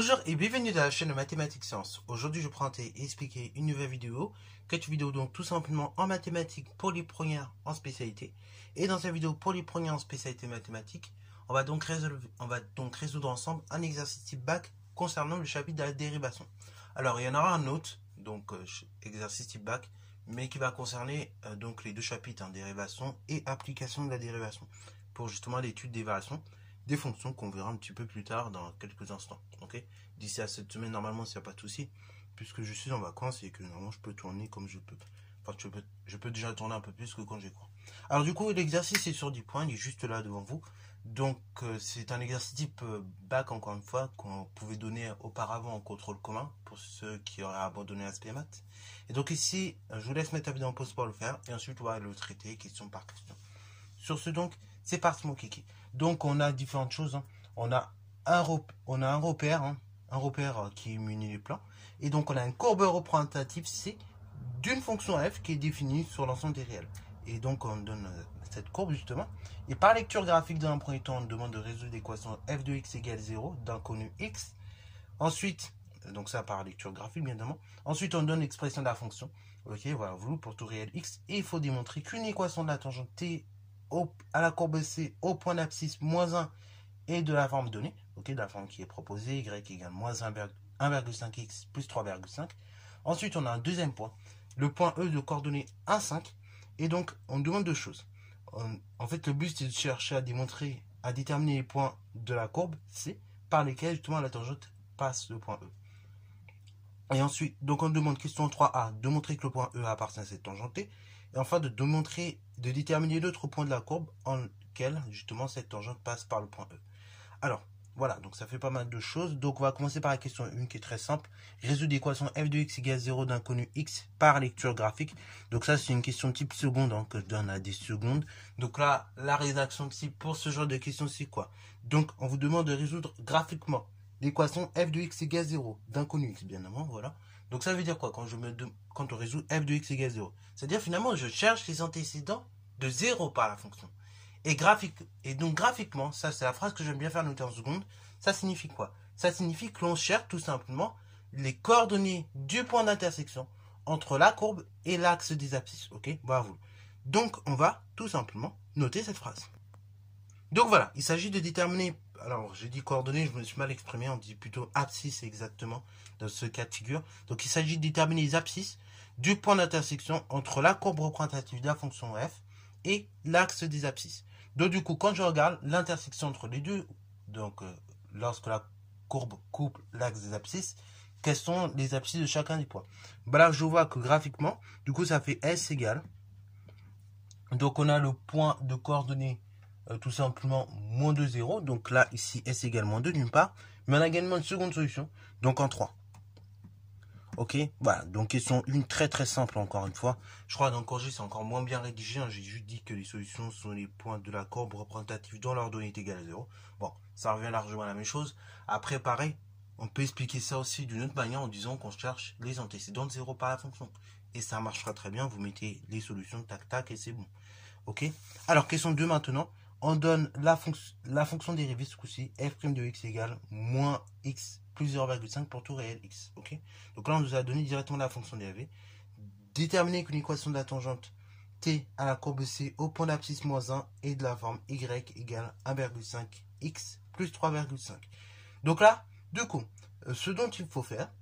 Bonjour et bienvenue dans la chaîne de Mathématiques Sciences. Aujourd'hui, je vais présenter et expliquer une nouvelle vidéo. Cette vidéo donc tout simplement en mathématiques pour les premières en spécialité. Et dans cette vidéo pour les premières en spécialité mathématiques, on va donc résoudre ensemble un exercice type bac concernant le chapitre de la dérivation. Alors il y en aura un autre, donc exercice type bac, mais qui va concerner donc les deux chapitres, dérivation et application de la dérivation, pour justement l'étude des variations des fonctions qu'on verra un petit peu plus tard dans quelques instants. Ok, d'ici à cette semaine, normalement, s'il n'y a pas de souci, puisque je suis en vacances et que normalement je peux tourner comme je peux. Enfin, je peux déjà tourner un peu plus que quand j'ai cours. Alors du coup, l'exercice est sur 10 points, il est juste là devant vous. Donc c'est un exercice type bac, encore une fois, qu'on pouvait donner auparavant en contrôle commun, pour ceux qui auraient abandonné l'aspect maths. Et donc ici, je vous laisse mettre la vidéo en pause pour le faire, et ensuite on va le traiter question par question. Sur ce donc, c'est parti mon kiki. Donc on a différentes choses. On a un repère, qui munit les plans. Et donc on a une courbe représentative C d'une fonction f qui est définie sur l'ensemble des réels. Et donc on donne cette courbe justement. Et par lecture graphique, dans un premier temps, on demande de résoudre l'équation f de x égale 0 d'inconnu x. Ensuite, donc ça par lecture graphique bien évidemment. Ensuite on donne l'expression de la fonction. Ok, voilà, vous pour tout réel x. Et il faut démontrer qu'une équation de la tangente t à la courbe C au point d'abscisse moins 1 et de la forme donnée, ok, de la forme qui est proposée, y égale moins 1,5x plus 3,5. Ensuite, on a un deuxième point, le point E de coordonnées 1, 5. Et donc, on demande deux choses. En fait, le but, c'est de chercher à déterminer les points de la courbe C par lesquels, justement, la tangente passe le point E. Et ensuite, donc on demande question 3A, de montrer que le point E appartient à cette tangente T. Et enfin, de déterminer l'autre point de la courbe en lequel, justement, cette tangente passe par le point E. Alors, voilà, donc ça fait pas mal de choses. Donc, on va commencer par la question 1 qui est très simple. Résoudre l'équation f de x égale 0 d'inconnu x par lecture graphique. Donc ça, c'est une question type seconde, que je donne à des secondes. Donc là, la rédaction type pour ce genre de question, c'est quoi? Donc, on vous demande de résoudre graphiquement l'équation f de x égale 0 d'inconnu x, bien évidemment, voilà. Donc ça veut dire quoi quand on résout f de x égale 0? C'est-à-dire finalement je cherche les antécédents de 0 par la fonction. Et donc graphiquement, ça c'est la phrase que j'aime bien faire noter en seconde, ça signifie quoi? Ça signifie que l'on cherche tout simplement les coordonnées du point d'intersection entre la courbe et l'axe des abscisses. Ok, bravo. Donc on va tout simplement noter cette phrase. Donc voilà, il s'agit de déterminer, alors j'ai dit coordonnées, je me suis mal exprimé, on dit plutôt abscisse exactement dans ce cas de figure. Donc il s'agit de déterminer les abscisses du point d'intersection entre la courbe représentative de la fonction f et l'axe des abscisses. Donc du coup, quand je regarde l'intersection entre les deux, donc lorsque la courbe coupe l'axe des abscisses, quelles sont les abscisses de chacun des points? Ben là, je vois que graphiquement, du coup ça fait S égale, donc on a le point de coordonnées tout simplement moins 2, 0. Donc là, ici, S égale moins 2 d'une part. Mais on a également une seconde solution, donc en 3. Ok, voilà. Donc question 1 très très simple encore une fois. Je crois dans le corrigé, c'est encore moins bien rédigé. J'ai juste dit que les solutions sont les points de la courbe représentative dont leur donnée est égale à 0. Bon, ça revient largement à la même chose. Après, pareil, on peut expliquer ça aussi d'une autre manière en disant qu'on cherche les antécédents de 0 par la fonction. Et ça marchera très bien. Vous mettez les solutions tac tac et c'est bon. Ok. Alors, question 2 maintenant. On donne la fonction dérivée ce coup-ci, f' de x égale moins x plus 0,5 pour tout réel x. Ok. Donc là, on nous a donné directement la fonction dérivée. Déterminer qu'une équation de la tangente t à la courbe C au point d'abscisse moins 1 est de la forme y égale 1,5 x plus 3,5. Donc là, du coup, ce dont il faut faire,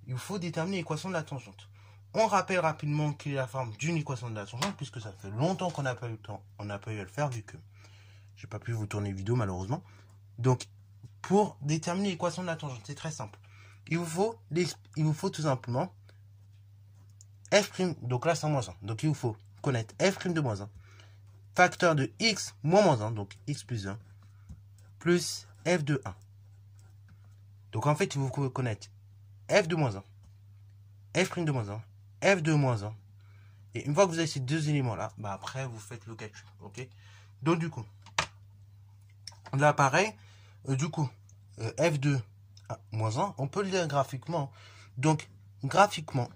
il faut déterminer l'équation de la tangente. On rappelle rapidement quelle est la forme d'une équation de la tangente, puisque ça fait longtemps qu'on n'a pas eu le temps, on n'a pas eu à le faire, vu que j'ai pas pu vous tourner vidéo malheureusement. Donc, pour déterminer l'équation de la tangente, c'est très simple. Il vous faut tout simplement f', donc là c'est moins 1. Donc il vous faut connaître f' de moins 1, facteur de x moins 1, donc x plus 1, plus f de 1. Donc en fait, il vous faut connaître f de moins 1, f' de moins 1, f de moins 1. Et une fois que vous avez ces deux éléments-là, bah après, vous faites le calcul. Ok. Donc du coup, là pareil, du coup, f2 moins 1, on peut le lire graphiquement. Donc, graphiquement,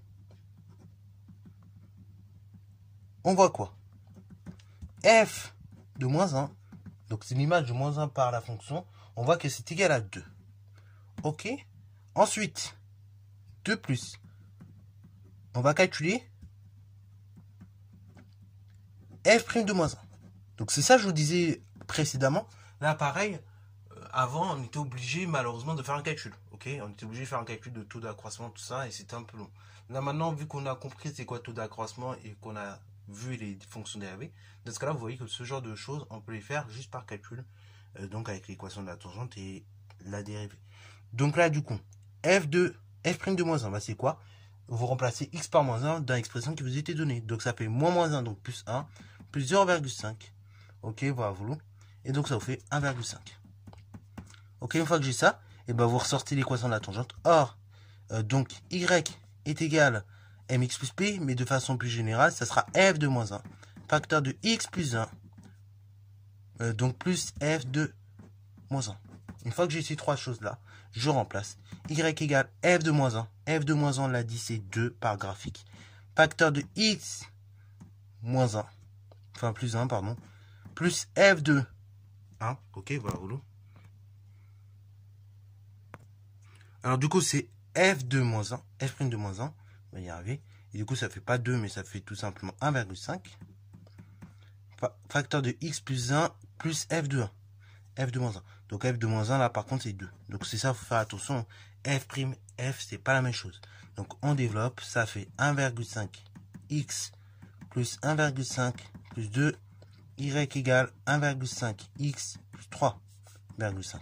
on voit quoi? F de moins 1, donc c'est l'image de moins 1 par la fonction, on voit que c'est égal à 2. Ok? Ensuite, de plus, on va calculer f' de moins 1. Donc c'est ça que je vous disais précédemment. Là, pareil, avant, on était obligé malheureusement de faire un calcul. Ok, on était obligé de faire un calcul de taux d'accroissement, tout ça, et c'était un peu long. Là maintenant, vu qu'on a compris c'est quoi le taux d'accroissement et qu'on a vu les fonctions dérivées, dans ce cas-là, vous voyez que ce genre de choses, on peut les faire juste par calcul, donc avec l'équation de la tangente et la dérivée. Donc là, du coup, f' de moins 1, bah c'est quoi? Vous remplacez x par moins 1 dans l'expression qui vous était donnée. Donc ça fait moins 1, donc plus 1, plus 0,5. Ok, voilà, vous. Et donc ça vous fait 1,5. Ok, une fois que j'ai ça, et ben vous ressortez l'équation de la tangente. Or, donc y est égal à mx plus p, mais de façon plus générale, ça sera f de moins 1, facteur de x plus 1, donc plus f de moins 1. Une fois que j'ai ces trois choses-là, je remplace. Y égale f de moins 1. F de moins 1, on l'a dit, c'est 2 par graphique. Facteur de x moins 1, enfin plus 1, pardon, plus f de 1. Ok, voilà, voilà. Alors du coup, c'est f de moins 1, f' de moins 1, on va y arriver. Et du coup, ça fait pas 2, mais ça fait tout simplement 1,5. Facteur de x plus 1 plus f de 1. F de moins 1. Donc f de moins 1, là, par contre, c'est 2. Donc c'est ça, il faut faire attention. F', c'est pas la même chose. Donc on développe, ça fait 1,5 x plus 1,5 plus 2, y égale 1,5 x plus 3,5.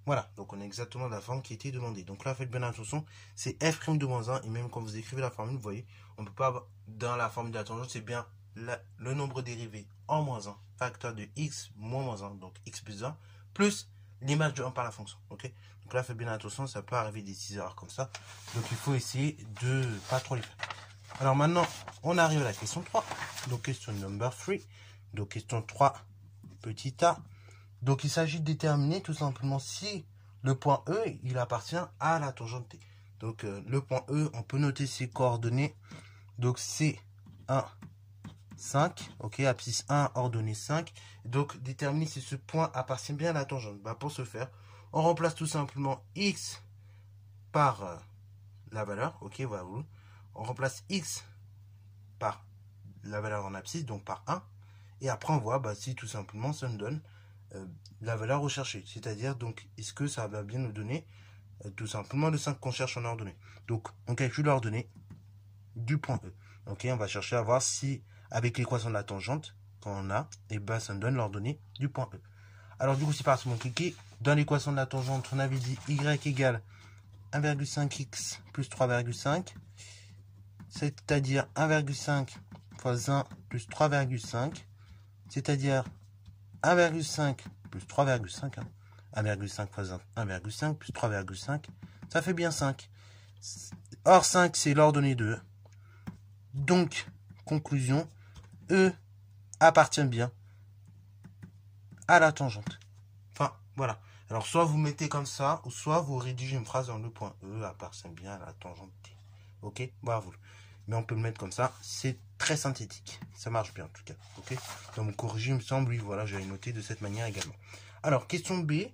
Voilà, donc on a exactement la forme qui était demandée. Donc là, faites bien attention, c'est f' de moins 1, et même quand vous écrivez la formule, vous voyez, on ne peut pas avoir, dans la formule de la tangente, c'est bien le nombre dérivé en moins 1, facteur de x moins 1, donc x plus 1, plus l'image de 1 par la fonction. Ok, donc là, faites bien attention, ça peut arriver des petites erreurs comme ça. Donc il faut essayer de pas trop les faire. Alors maintenant, on arrive à la question 3. Donc question number 3. Donc question 3, petit a. Donc il s'agit de déterminer tout simplement si le point E, il appartient à la tangente T. Donc le point E, on peut noter ses coordonnées. Donc c'est 1, 5. Ok, abscisse 1, ordonnée 5. Donc déterminer si ce point appartient bien à la tangente. Bah, pour ce faire, on remplace tout simplement x par la valeur. Ok, voilà. On remplace x par la valeur en abscisse, donc par 1. Et après on voit si tout simplement ça nous donne la valeur recherchée. C'est-à-dire, donc, est-ce que ça va bien nous donner tout simplement le 5 qu'on cherche en ordonnée. Donc, on calcule l'ordonnée du point E. Ok, on va chercher à voir si, avec l'équation de la tangente, quand on a, et ben ça nous donne l'ordonnée du point E. Alors, du coup, c'est parti, on cliquer. Dans l'équation de la tangente, on avait dit y égale 1,5x plus 3,5. C'est-à-dire 1,5 fois 1 plus 3,5. C'est-à-dire 1,5 plus 3,5. 1,5 fois 1,5 plus 3,5. Ça fait bien 5. Or 5, c'est l'ordonnée de E. Donc, conclusion, E appartient bien à la tangente. Enfin, voilà. Alors, soit vous mettez comme ça, ou soit vous rédigez une phrase dans le point E appartient bien à la tangente T. Ok, bravo. Mais on peut le mettre comme ça. C'est très synthétique. Ça marche bien en tout cas. Ok. Dans mon corrigé, il me semble, oui, voilà, j'avais noté de cette manière également. Alors, question B.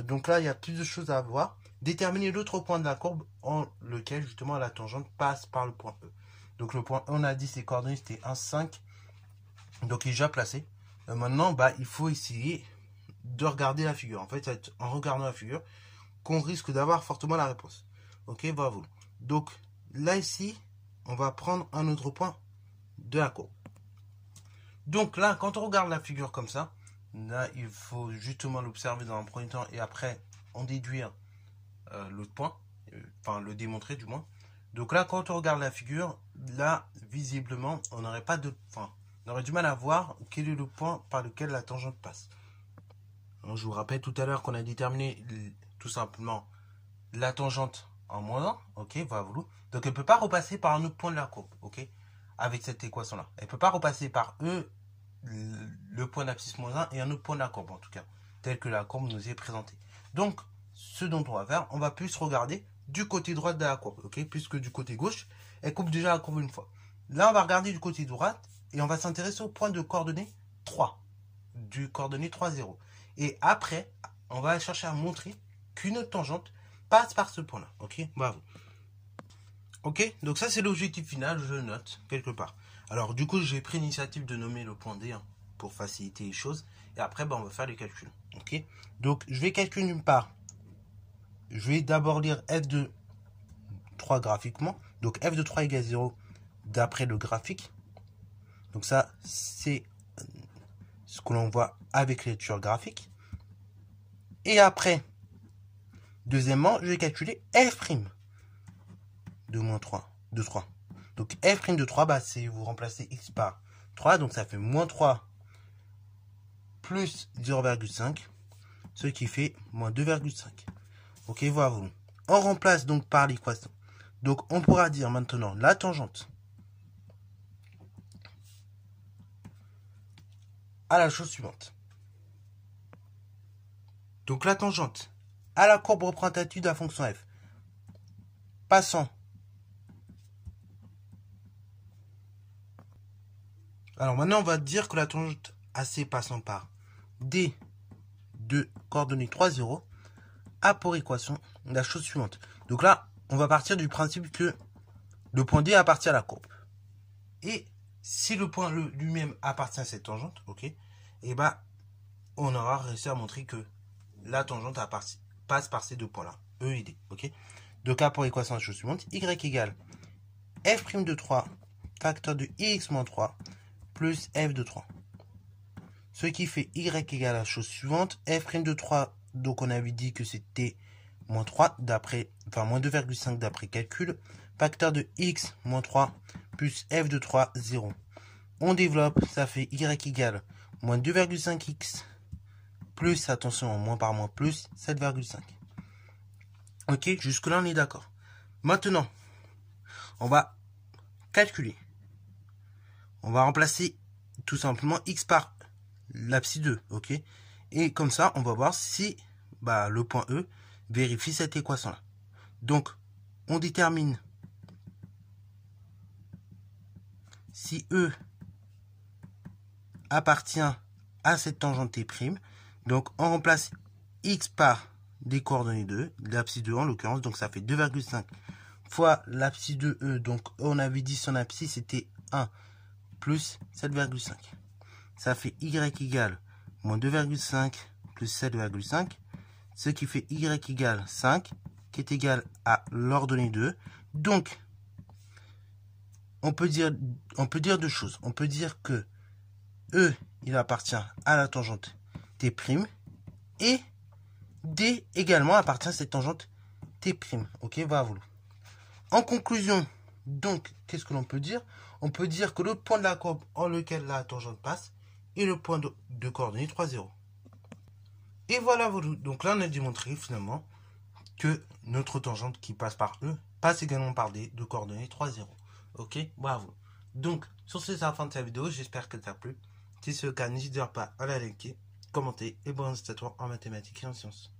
Donc là, il y a plus de choses à voir. Déterminer l'autre point de la courbe en lequel justement la tangente passe par le point E. Donc le point E, on a dit ses coordonnées, c'était 1, 5. Donc il est déjà placé. Maintenant, il faut essayer de regarder la figure. En fait, c'est en regardant la figure qu'on risque d'avoir fortement la réponse. Ok, bravo. Donc là, ici, on va prendre un autre point de la courbe. Donc là, quand on regarde la figure comme ça, là, il faut justement l'observer dans un premier temps et après en déduire l'autre point, enfin le démontrer du moins. Donc là, quand on regarde la figure, là, visiblement, on n'aurait pas de, enfin, on aurait du mal à voir quel est le point par lequel la tangente passe. Donc, je vous rappelle tout à l'heure qu'on a déterminé tout simplement la tangente en moins 1, ok, voilà. Donc elle ne peut pas repasser par un autre point de la courbe, ok, avec cette équation-là. Elle ne peut pas repasser par E, le point d'abscisse moins 1 et un autre point de la courbe, en tout cas, tel que la courbe nous est présentée. Donc, ce dont on va faire, on va plus regarder du côté droit de la courbe, ok, puisque du côté gauche, elle coupe déjà la courbe une fois. Là, on va regarder du côté droit et on va s'intéresser au point de coordonnée 3, du coordonnée 3, 0. Et après, on va chercher à montrer qu'une tangente passe par ce point-là. Ok, bravo. Ok, donc ça c'est l'objectif final, je le note quelque part. Alors du coup, j'ai pris l'initiative de nommer le point D pour faciliter les choses. Et après, on va faire les calculs. Ok, donc je vais calculer d'une part. Je vais d'abord lire f de 3 graphiquement. Donc f de 3 égale 0 d'après le graphique. Donc ça, c'est ce que l'on voit avec la lecture graphique. Et après, deuxièmement, je vais calculer f' de moins 3, de 3. Donc f' de 3, c'est vous remplacez x par 3, donc ça fait moins 3 plus 0,5, ce qui fait moins 2,5. Ok, voilà. On remplace donc par l'équation. Donc on pourra dire maintenant la tangente à la chose suivante. Donc la tangente à la courbe représentative de la fonction f passant. Alors maintenant on va dire que la tangente AC passant par D de coordonnées 3, 0 a pour équation la chose suivante. Donc là, on va partir du principe que le point D appartient à la courbe. Et si le point lui-même appartient à cette tangente, ok, et on aura réussi à montrer que la tangente passe par ces deux points-là, E et D, ok. Donc là, pour l'équation la chose suivante, y égale f' de 3 facteur de x moins 3 plus f de 3. Ce qui fait y égale la chose suivante, f' de 3, donc on avait dit que c'était moins 3 d'après, enfin moins 2,5 d'après calcul, facteur de x moins 3 plus f de 3, 0. On développe, ça fait y égale moins 2,5x plus, attention, moins par moins, plus 7,5. Ok, jusque là on est d'accord. Maintenant, on va calculer. On va remplacer tout simplement x par l'abscisse 2, ok. Et comme ça, on va voir si le point E vérifie cette équation-là. Donc, on détermine si E appartient à cette tangente T'. Donc, on remplace x par des coordonnées 2, l'abscisse 2 en l'occurrence, donc ça fait 2,5 fois l'abscisse de E. Donc, on avait dit son abscisse c'était 1 plus 7,5. Ça fait y égale moins 2,5 plus 7,5, ce qui fait y égale 5, qui est égal à l'ordonnée 2. Donc, on peut dire deux choses. On peut dire que E, il appartient à la tangente T' et D également appartient à cette tangente T'. Ok, voilà. En conclusion, donc, qu'est-ce que l'on peut dire? On peut dire que le point de la courbe en lequel la tangente passe est le point de coordonnées 3, 0. Et voilà, donc là on a démontré finalement que notre tangente qui passe par E passe également par D de coordonnées 3, 0. Ok, bravo. Donc, sur ce, c'est la fin de cette vidéo, j'espère qu'elle t'a plu. Si c'est le cas, n'hésite pas à la liker, commenter et bon à toi en mathématiques et en sciences.